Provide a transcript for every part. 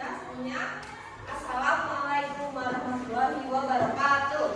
Ya semuanya. Assalamualaikum warahmatullahi wabarakatuh.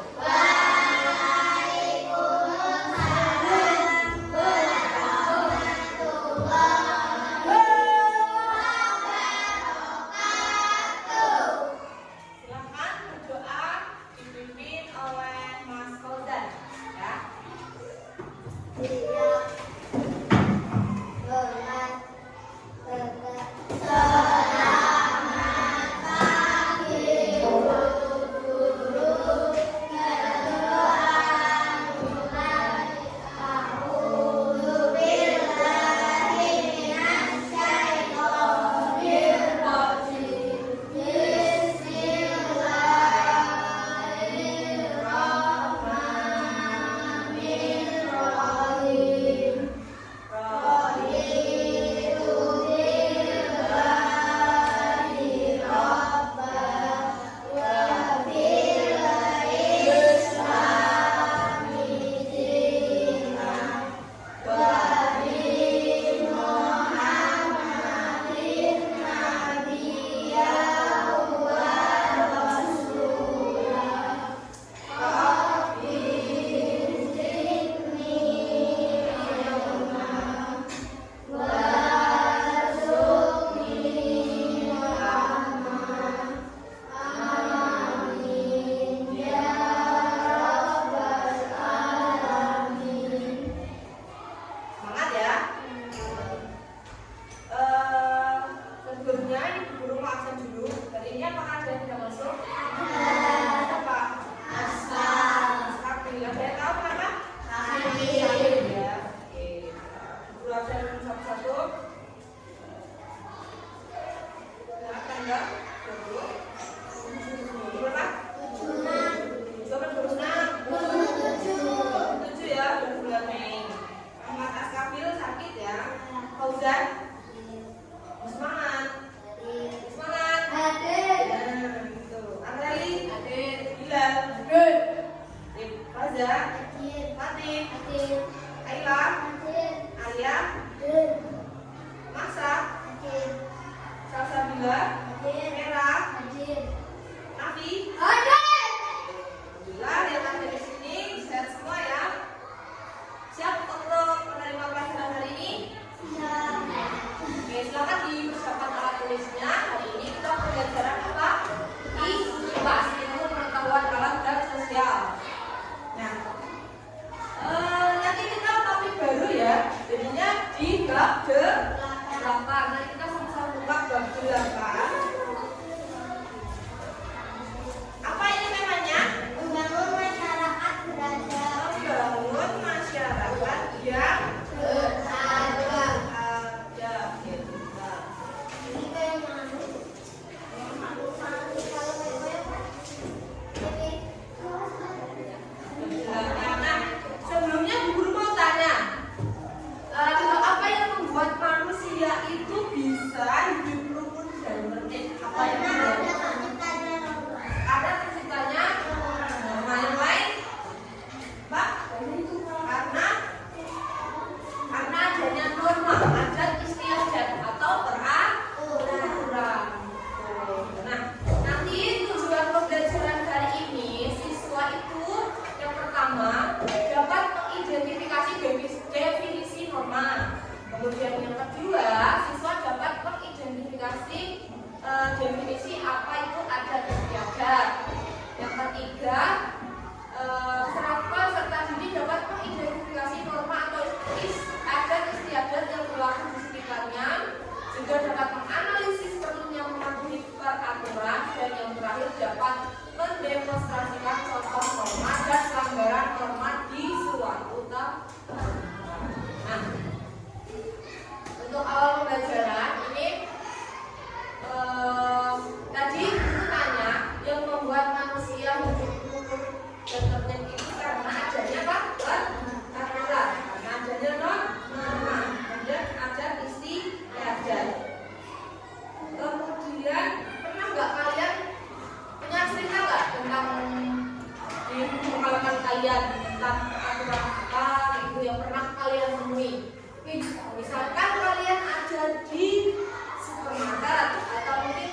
Misalkan kalian ada di supermarket atau mungkin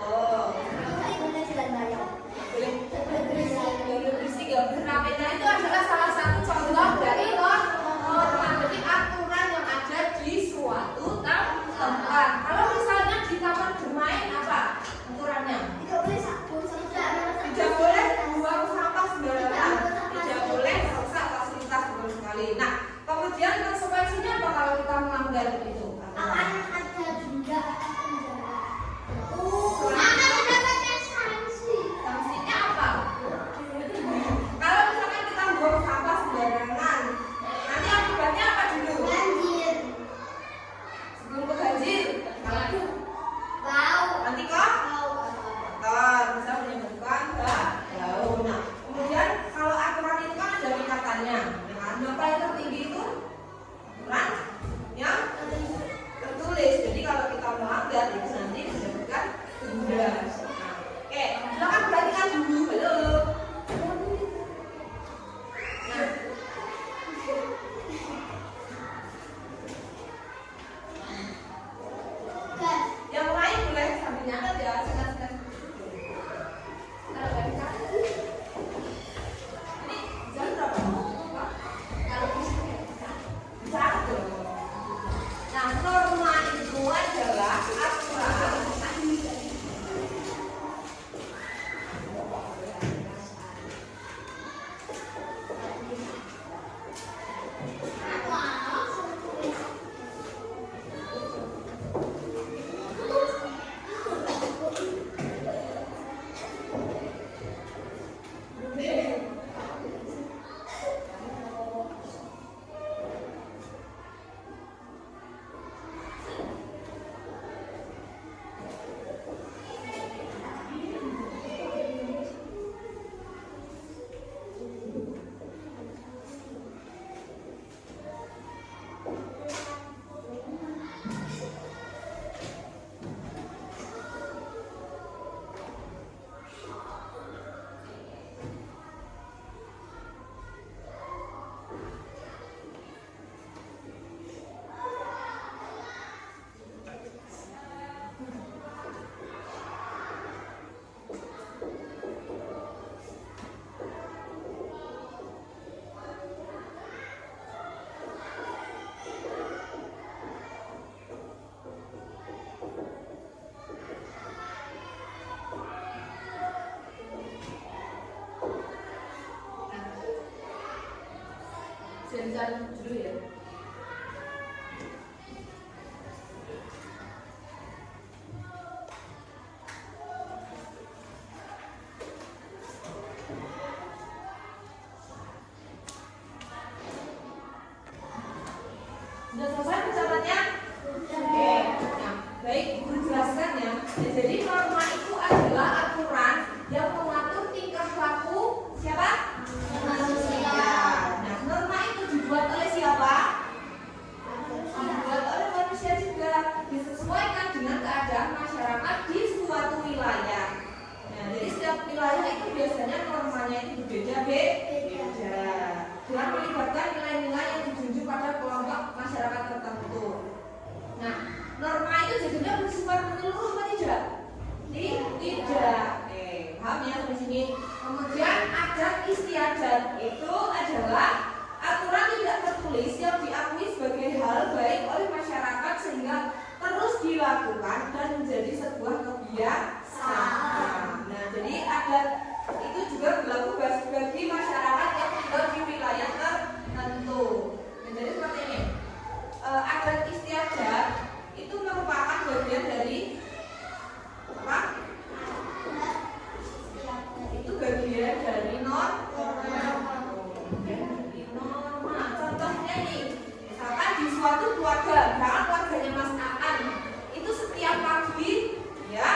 Oh, boleh berisik ya. Bernapena itu adalah salah satu contoh dari norma, jadi aturan yang ada di suatu tempat. Kalau misalnya di taman bermain apa aturannya? Tidak boleh buang sampah sembarangan, tidak boleh merusak fasilitas betul sekali. Nah, kemudian konsekuensinya apa kalau kita melanggar itu? Akan ada denda. Sanksinya apa? Kalau misalkan kita buang sampah sembarangan, nanti akibatnya apa dulu? Banjir. Sebelum ke banjir, Bau. nanti kok kotor, bisa menyebabkan bau. Nah, kemudian kalau aturan itu kan ada tingkatannya, ya kan? Yang paling tertinggi itu aturan yang tertulis. Jadi kalau kita melanggar itu nanti menyebabkan denda. Nah, oke, silakan perhatikan dulu. Halo. Nah, yang lain boleh sambil nyatet ya, silakan. Kalau nggak bisa, ini jam berapa? Kalau bisa, bisa dong. Nah, norma itu adalah aturan. Jalan dulu ya. Sudah selesai pencatatnya? Oke. Nah, baik, guru jelaskan ya. Jadi norma itu adalah aturan yang mengatur tingkah laku siapa? Manusia. Nah, norma itu dibuat oleh siapa? Dibuat oleh manusia juga, disesuaikan dengan keadaan masyarakat di suatu wilayah. Nah, jadi setiap wilayah itu biasanya normanya itu berbeda-beda dengan melibatkan nilai-nilai yang dijunjung pada kelompok masyarakat tertentu. Nah, norma itu jadinya bersifat menyeluruh atau tidak? Tidak. Oke, paham ya sampai sini. Kemudian adat istiadat itu adalah aturan tidak tertulis yang diakui sebagai hal baik oleh masyarakat sehingga terus dilakukan dan menjadi sebuah kebiasaan. Nah, jadi adat itu juga berlaku bagi masyarakat yang tinggal di wilayah tertentu. Nah, jadi seperti ini. Adat istiadat itu merupakan bagian dari apa? Itu bagian dari norma. Contohnya nih, misalkan di suatu keluarga, misalkan keluarganya Mas Aan, itu setiap pagi ya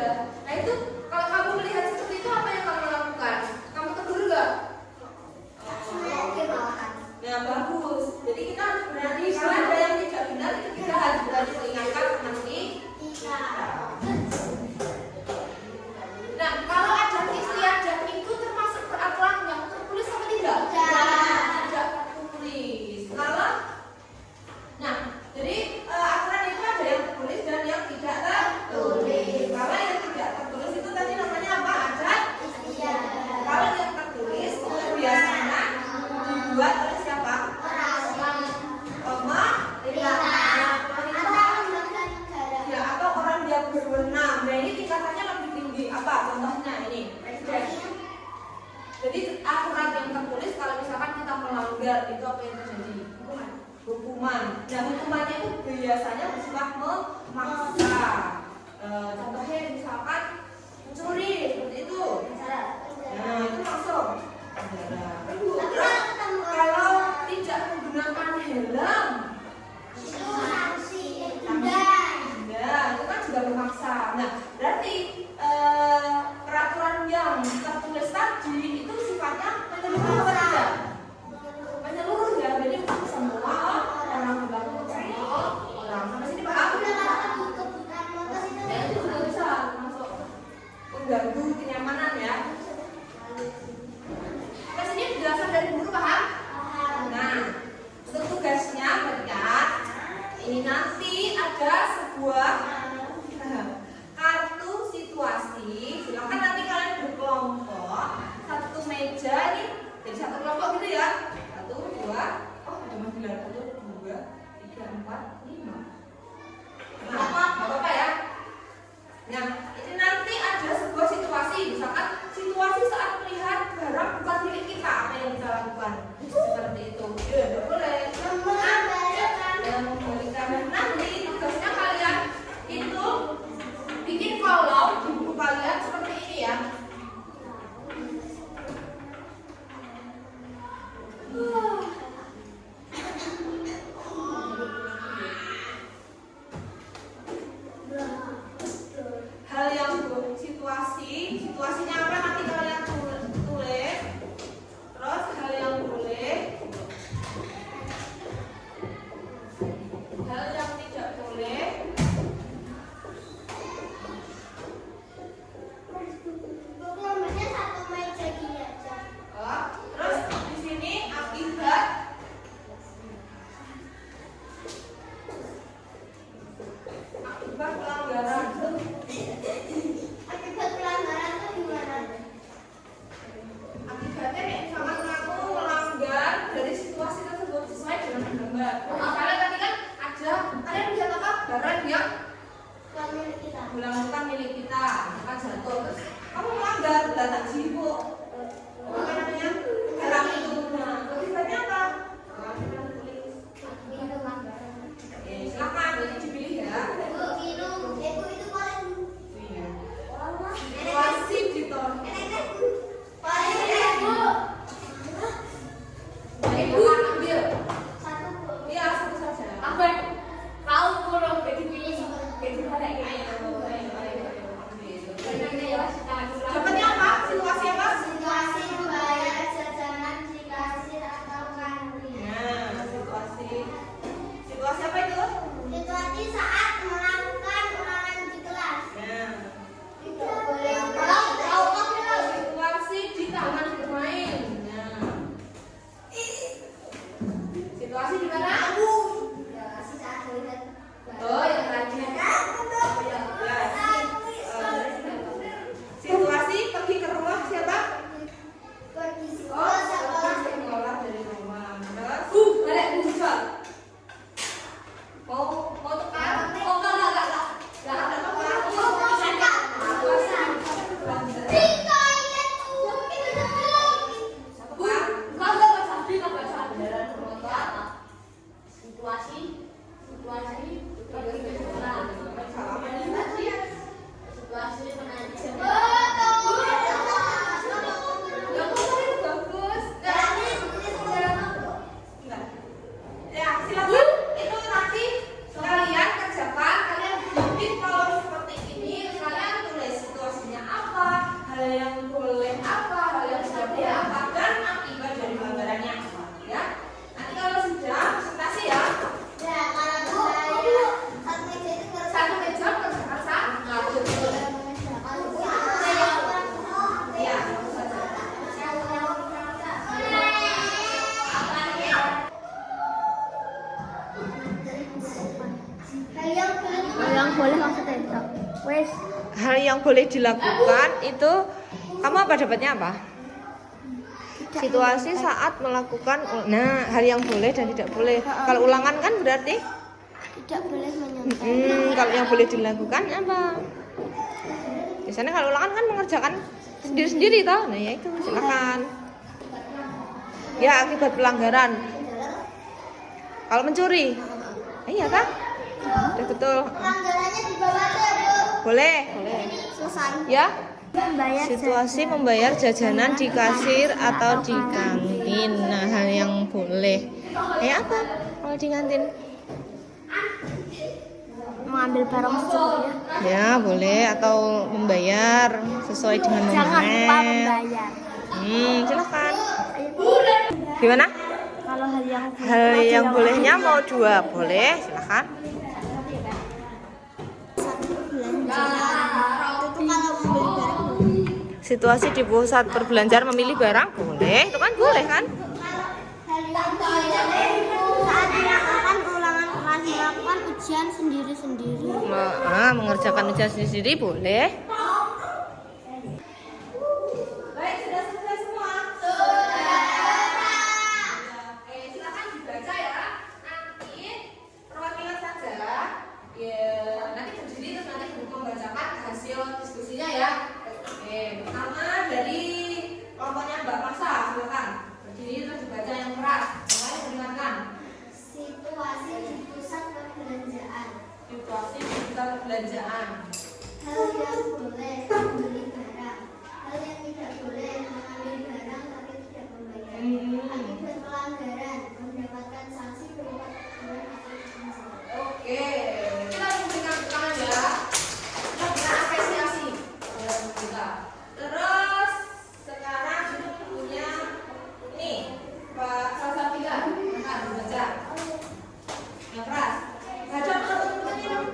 sudah. Nah itu kalau kamu melihat seperti itu apa yang kamu lakukan? Kamu tegur nggak? Oke, malahan. Nah bagus. Jadi kita harus berani kalau ada yang tidak benar itu kita harus berani mengingatkan nanti. Nah kalau ada istiadat itu termasuk peraturan yang tertulis apa tidak? Tidak tertulis. Kalau nah jadi aturan itu ada yang tertulis dan yang tidak tertulis. Kalau yang tidak tertulis itu tadi namanya apa? Adat istiadat. Kalau yang tertulis itu biasanya dibuat oleh siapa? Ya atau orang yang berwenang. Nah ini tingkatannya lebih tinggi. Apa contohnya ini? Presiden. Jadi aturan yang tertulis kalau misalkan kita melanggar itu apa yang terjadi? Hukuman. Nah hukumannya itu biasanya bersifat memaksa. Contohnya misalkan mencuri seperti itu. Nah itu langsung penjara. Terus kalau tidak menggunakan helm, nah itu kan juga memaksa. Nah berarti peraturan yang tertulis tadi itu sifatnya menyeluruh apa tidak? Menyeluruh ya, jadi untuk semua orang berlaku untuk semua orang. Sampai sini paham? Ya itu sudah bisa masuk mengganggu kenyamanan ya. Sampai sini penjelasan dari guru paham? Nah untuk tugasnya berikan ini nanti ada sebuah kartu situasi. Silakan nanti kalian berkelompok satu meja nih, jadi satu kelompok gitu ya. 1, 2, oh ada manggilan 1, 2, 3, 4, 5. Apa ya? Nah ini nanti ada sebuah situasi, misalkan situasi saat melihat barang bukan milik kita, apa yang kita lakukan? Seperti itu. Ya, tidak boleh. Dan memberikan nanti tugasnya kalian itu bikin kolom di buku kalian seperti ini ya. Hal yang situasinya apa nanti kalian tulis. Terus hal yang boleh, hal yang tidak boleh. Terus di sini akibat pelanggaran. Akibatnya kayak misalkan kamu melanggar dari situasi tersebut sesuai dengan gambar. Kalian tadi kan ada, kalian lihat apa? Barang yang bukan milik kita, kan jatuh. Terus kamu melanggar, datang jibo. Apa namanya? Barang itu. Nah, akibatnya apa? Oke, silakan ini dipilih ya. Situasi ditolak. Ibu ambil. Iya, satu saja. Dapatnya apa? Situasi apa? Wes. Hal yang boleh dilakukan itu kamu apa dapatnya apa? Situasi saat melakukan, nah hal yang boleh dan tidak boleh. Kalau ulangan kan berarti Tidak boleh menyontek. kalau yang boleh dilakukan apa? Biasanya kalau ulangan kan mengerjakan sendiri-sendiri toh. Nah ya itu silakan. Ya akibat pelanggaran. Kalau mencuri, iya kan? Udah betul. Pelanggarannya di bawah aja, Bu. Boleh. Selesai. Ya. Membayar Situasi membayar jajanan di kasir atau di kantin. Nah, hal yang boleh. Apa kalau di kantin? mengambil barang secukupnya. Ya, boleh atau membayar sesuai dengan Jangan lupa nominal. membayar. Silakan. Gimana? Kalau Hal yang bolehnya mau 2, boleh, silakan. Itu kalau membeli barang boleh. Situasi di pusat perbelanjaan memilih barang boleh, itu kan boleh kan? Saat dilakukan ulangan kelas, melakukan ujian sendiri-sendiri. Mengerjakan ujian sendiri boleh. Baik, sudah selesai semua? Sudah. Oke, silakan dibaca ya. Nanti perwakilan saja. Ya, nanti berdiri terus nanti membacakan hasil diskusinya ya. Oke, pertama dari kelompoknya Mbak Masa, silakan. Berdiri terus dibaca yang keras. Mulai mendengarkan. Situasi di pusat perbelanjaan. Situasi di pusat perbelanjaan. Hal yang boleh membeli barang. Hal yang tidak boleh mengambil barang tapi tidak membayar. Akibat pelanggaran mendapatkan sanksi berupa teguran atau penjara. Oke, kita memberikan tangan ya. Kita berikan apresiasi terhadap kita. Terus sekarang kita punya ini Pak Salsabila, akan dibaca yang keras. Baca teman-teman dong.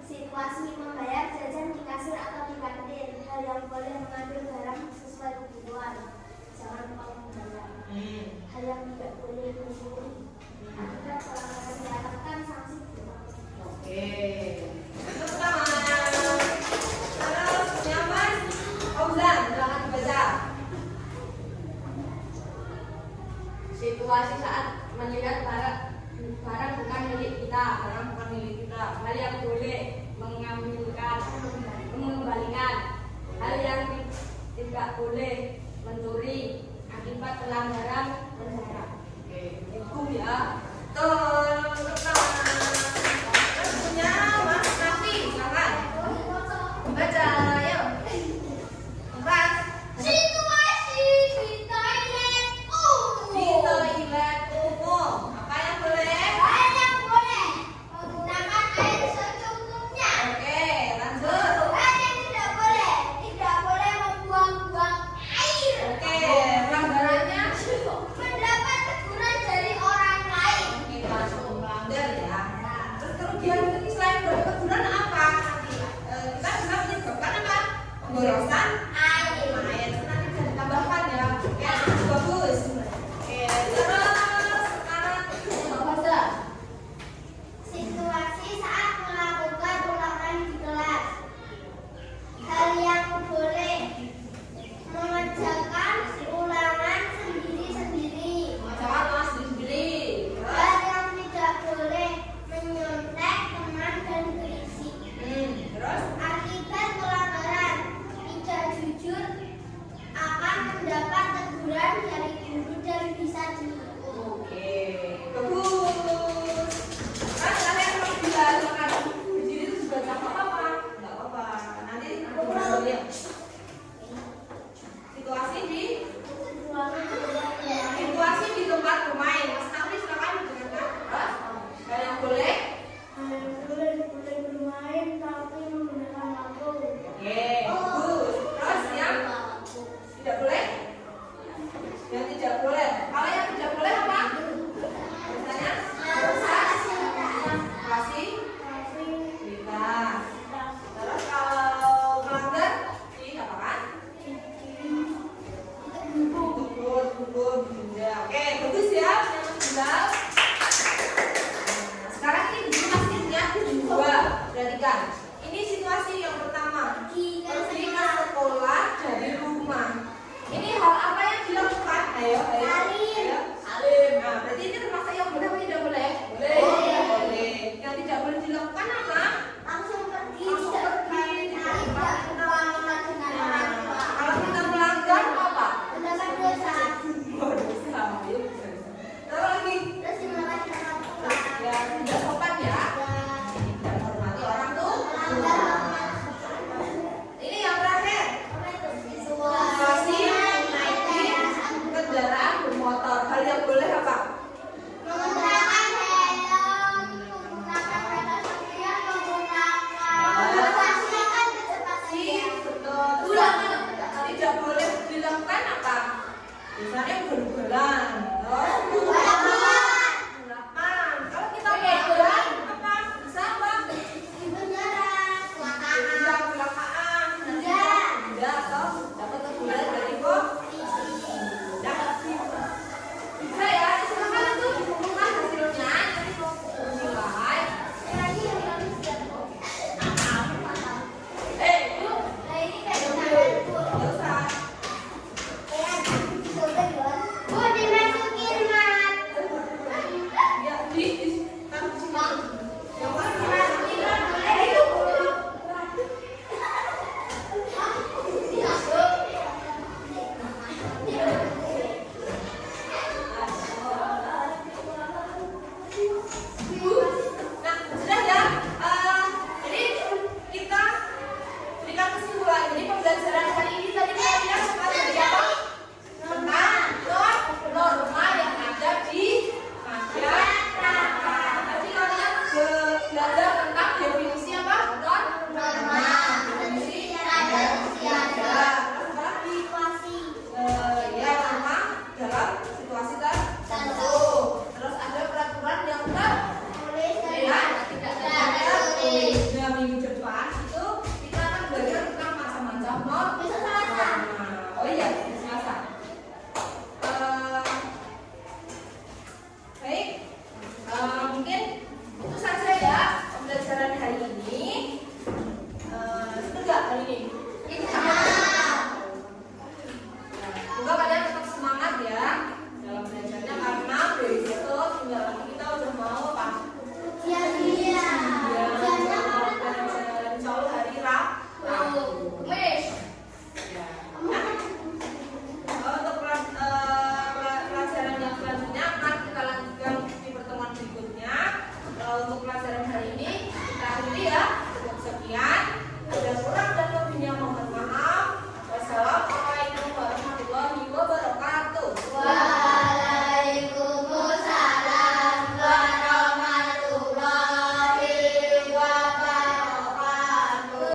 Situasi membayar jajan di kasir atau di kantin. Hal yang boleh mengambil barang sesuai kebutuhan. Jangan lupa membayar. Hal yang tidak boleh mencuri. Akibat pelanggaran dilakukan sanksi berupa penjara. Oke. Yang pertama. Terus siapa? Fauzan, silakan dibaca. Situasi saat melihat barang bukan milik kita, hal yang boleh mengambilkan, mengembalikan, hal yang tidak boleh mencuri, akibat pelanggaran penjara. Oke, itu ya. Terus punya Mas Nafi, silakan baca, ayo. Keras. Situasi di toilet Di toilet umum, apa yang boleh? Hal yang boleh menggunakan air secukupnya. Oke, lanjut. Hal yang tidak boleh membuang-buang air. Oke, pelanggarannya Mendapat teguran dari orang lain. kita langsung melanggar ya. Terus kerugian selain dari teguran apa nanti? Kita bisa menyebabkan apa? Pemborosan